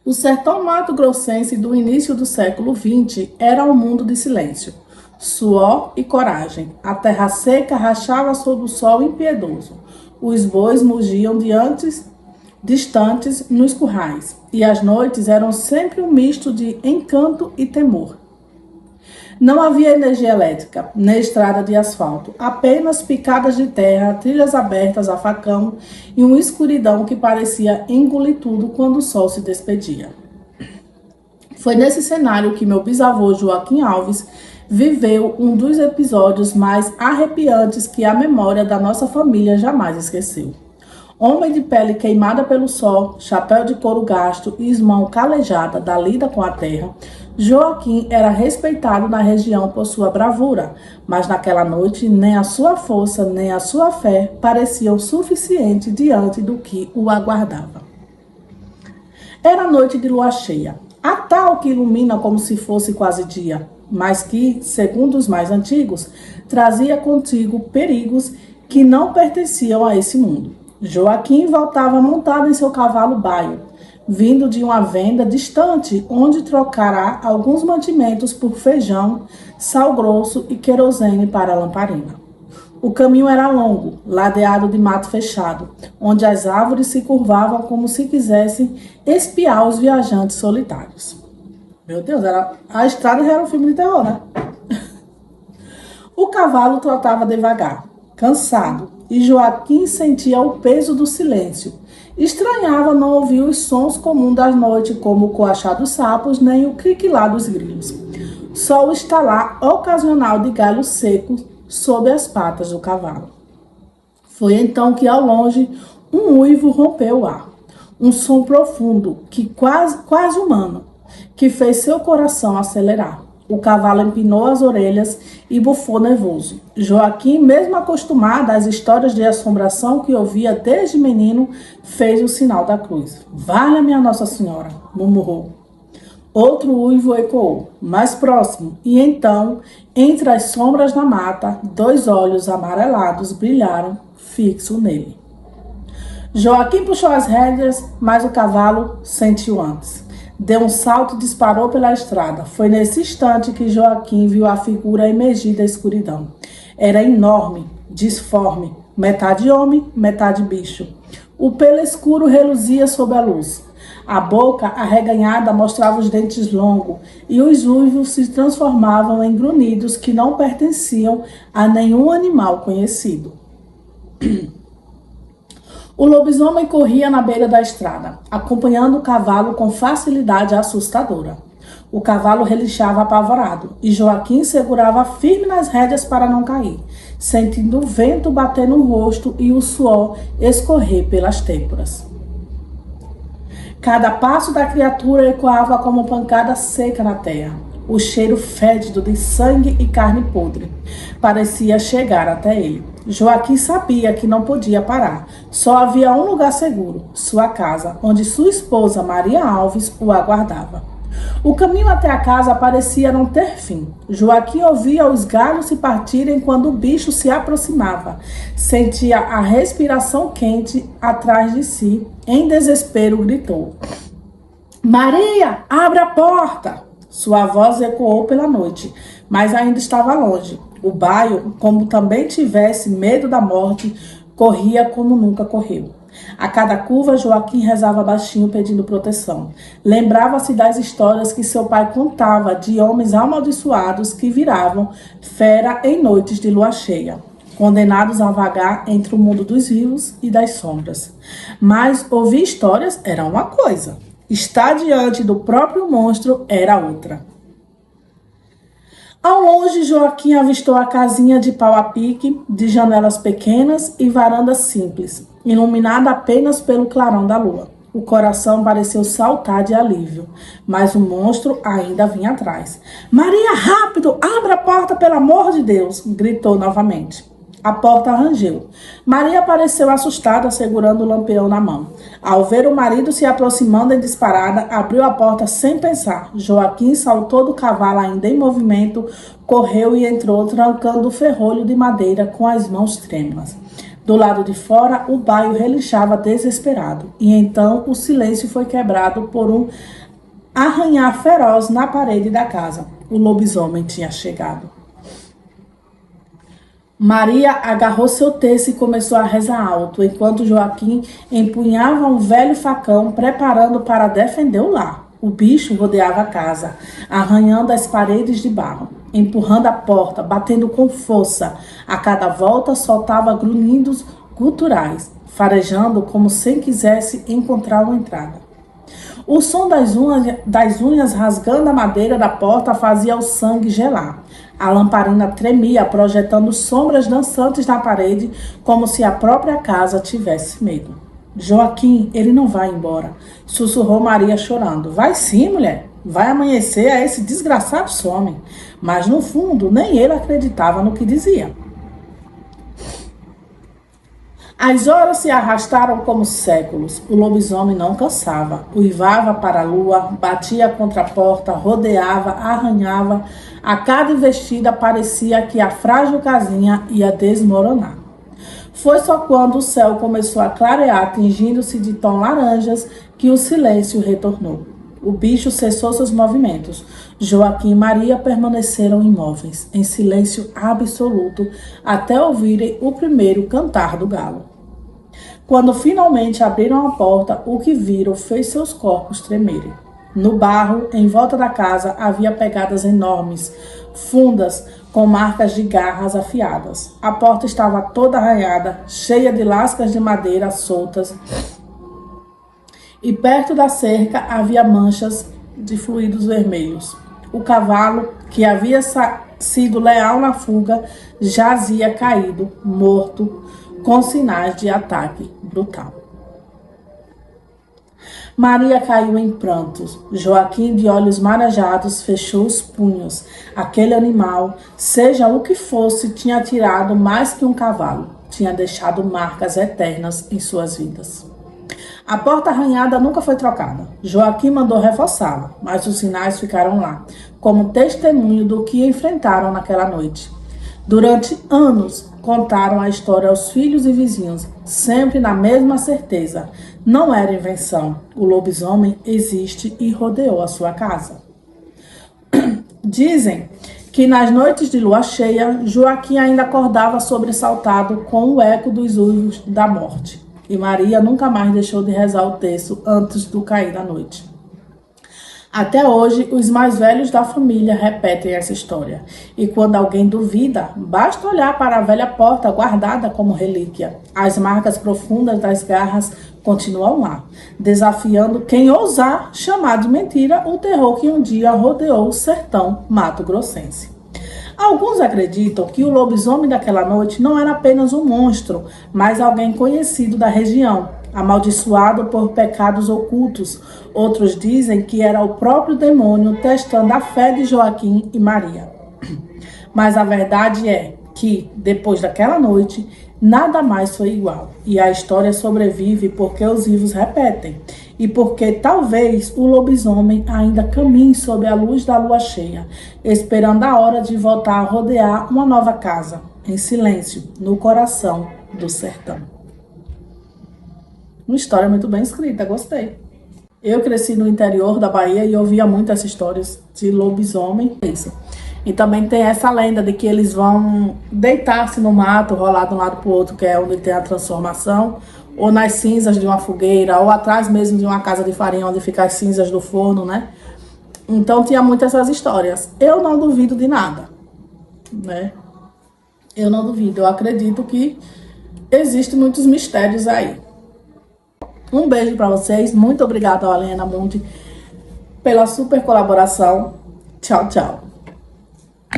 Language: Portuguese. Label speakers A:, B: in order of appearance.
A: O sertão mato-grossense do início do século XX era um mundo de silêncio, suor e coragem. A terra seca rachava sob o sol impiedoso. Os bois mugiam distantes nos currais, e as noites eram sempre um misto de encanto e temor. Não havia energia elétrica, nem estrada de asfalto, apenas picadas de terra, trilhas abertas a facão e uma escuridão que parecia engolir tudo quando o sol se despedia. Foi nesse cenário que meu bisavô Joaquim Alves viveu um dos episódios mais arrepiantes que a memória da nossa família jamais esqueceu. Homem de pele queimada pelo sol, chapéu de couro gasto e mão calejada da lida com a terra, Joaquim era respeitado na região por sua bravura, mas naquela noite nem a sua força nem a sua fé pareciam suficiente diante do que o aguardava. Era noite de lua cheia, a tal que ilumina como se fosse quase dia, mas que, segundo os mais antigos, trazia contigo perigos que não pertenciam a esse mundo. Joaquim voltava montado em seu cavalo baio, vindo de uma venda distante, onde trocará alguns mantimentos por feijão, sal grosso e querosene para a lamparina. O caminho era longo, ladeado de mato fechado, onde as árvores se curvavam como se quisessem espiar os viajantes solitários. Meu Deus, a estrada já era um filme de terror, né? O cavalo trotava devagar, cansado, e Joaquim sentia o peso do silêncio. Estranhava não ouvir os sons comuns da noite, como o coachar dos sapos, nem o criquilar dos grilos. Só o estalar ocasional de galhos secos sob as patas do cavalo. Foi então que, ao longe, um uivo rompeu o ar. Um som profundo, que quase humano, que fez seu coração acelerar. O cavalo empinou as orelhas e bufou nervoso. Joaquim, mesmo acostumado às histórias de assombração que ouvia desde menino, fez o sinal da cruz. "Valha-me a Nossa Senhora", murmurou. Outro uivo ecoou, mais próximo, e então, entre as sombras da mata, 2 olhos amarelados brilharam, fixo nele. Joaquim puxou as rédeas, mas o cavalo sentiu antes. Deu um salto e disparou pela estrada. Foi nesse instante que Joaquim viu a figura emergir da escuridão. Era enorme, disforme, metade homem, metade bicho. O pelo escuro reluzia sob a luz. A boca arreganhada mostrava os dentes longos e os uivos se transformavam em grunhidos que não pertenciam a nenhum animal conhecido. O lobisomem corria na beira da estrada, acompanhando o cavalo com facilidade assustadora. O cavalo relinchava apavorado e Joaquim segurava firme nas rédeas para não cair, sentindo o vento bater no rosto e o suor escorrer pelas têmporas. Cada passo da criatura ecoava como pancada seca na terra. O cheiro fétido de sangue e carne podre parecia chegar até ele. Joaquim sabia que não podia parar. Só havia um lugar seguro, sua casa, onde sua esposa Maria Alves o aguardava. O caminho até a casa parecia não ter fim. Joaquim ouvia os galhos se partirem quando o bicho se aproximava. Sentia a respiração quente atrás de si. Em desespero, gritou: "Maria, abre a porta!" Sua voz ecoou pela noite, mas ainda estava longe. O baio, como também tivesse medo da morte, corria como nunca correu. A cada curva, Joaquim rezava baixinho pedindo proteção. Lembrava-se das histórias que seu pai contava de homens amaldiçoados que viravam fera em noites de lua cheia, condenados a vagar entre o mundo dos vivos e das sombras. Mas ouvir histórias era uma coisa. Estar diante do próprio monstro era outra. Ao longe, Joaquim avistou a casinha de pau a pique, de janelas pequenas e varanda simples, iluminada apenas pelo clarão da lua. O coração pareceu saltar de alívio, mas o monstro ainda vinha atrás. "Maria, rápido! Abra a porta, pelo amor de Deus!" gritou novamente. A porta rangeu. Maria apareceu assustada, segurando o lampião na mão. Ao ver o marido se aproximando em disparada, abriu a porta sem pensar. Joaquim saltou do cavalo ainda em movimento, correu e entrou, trancando o ferrolho de madeira com as mãos trêmulas. Do lado de fora, o baio relinchava desesperado, e então o silêncio foi quebrado por um arranhar feroz na parede da casa. O lobisomem tinha chegado. Maria agarrou seu terço e começou a rezar alto, enquanto Joaquim empunhava um velho facão, preparando para defender o lar. O bicho rodeava a casa, arranhando as paredes de barro, empurrando a porta, batendo com força. A cada volta soltava grunhidos guturais, farejando como se quisesse encontrar uma entrada. O som das unhas rasgando a madeira da porta fazia o sangue gelar. A lamparina tremia, projetando sombras dançantes na parede, como se a própria casa tivesse medo. Joaquim, ele não vai embora, sussurrou Maria chorando. Vai sim, mulher. Vai amanhecer, a esse desgraçado some. Mas no fundo, nem ele acreditava no que dizia. As horas se arrastaram como séculos. O lobisomem não cansava. Uivava para a lua, batia contra a porta, rodeava, arranhava. A cada investida parecia que a frágil casinha ia desmoronar. Foi só quando o céu começou a clarear, tingindo-se de tom laranjas, que o silêncio retornou. O bicho cessou seus movimentos. Joaquim e Maria permaneceram imóveis, em silêncio absoluto, até ouvirem o primeiro cantar do galo. Quando finalmente abriram a porta, o que viram fez seus corpos tremerem. No barro, em volta da casa, havia pegadas enormes, fundas, com marcas de garras afiadas. A porta estava toda arranhada, cheia de lascas de madeira soltas, e perto da cerca havia manchas de fluidos vermelhos. O cavalo, que havia sido leal na fuga, jazia caído, morto, com sinais de ataque brutal. Maria caiu em prantos. Joaquim, de olhos marejados, fechou os punhos. Aquele animal, seja o que fosse, tinha tirado mais que um cavalo. Tinha deixado marcas eternas em suas vidas. A porta arranhada nunca foi trocada. Joaquim mandou reforçá-la, mas os sinais ficaram lá, como testemunho do que enfrentaram naquela noite. Durante anos, contaram a história aos filhos e vizinhos, sempre na mesma certeza. Não era invenção. O lobisomem existe e rodeou a sua casa. Dizem que nas noites de lua cheia, Joaquim ainda acordava sobressaltado com o eco dos uivos da morte. E Maria nunca mais deixou de rezar o terço antes do cair da noite. Até hoje, os mais velhos da família repetem essa história. E quando alguém duvida, basta olhar para a velha porta guardada como relíquia. As marcas profundas das garras continuam lá, desafiando quem ousar chamar de mentira o terror que um dia rodeou o sertão mato-grossense. Alguns acreditam que o lobisomem daquela noite não era apenas um monstro, mas alguém conhecido da região, amaldiçoado por pecados ocultos. Outros dizem que era o próprio demônio testando a fé de Joaquim e Maria. Mas a verdade é que, depois daquela noite, nada mais foi igual. E a história sobrevive porque os vivos repetem. E porque talvez o lobisomem ainda caminhe sob a luz da lua cheia, esperando a hora de voltar a rodear uma nova casa, em silêncio, no coração do sertão. Uma história muito bem escrita, gostei. Eu cresci no interior da Bahia e ouvia muito essas histórias de lobisomem. Isso. E também tem essa lenda de que eles vão deitar-se no mato, rolar de um lado para o outro, que é onde tem a transformação, ou nas cinzas de uma fogueira, ou atrás mesmo de uma casa de farinha, onde ficam as cinzas do forno, né? Então tinha muitas essas histórias. Eu não duvido de nada, né? Eu não duvido, eu acredito que existem muitos mistérios aí. Um beijo para vocês, muito obrigada, Helena Mundi, pela super colaboração. Tchau, tchau.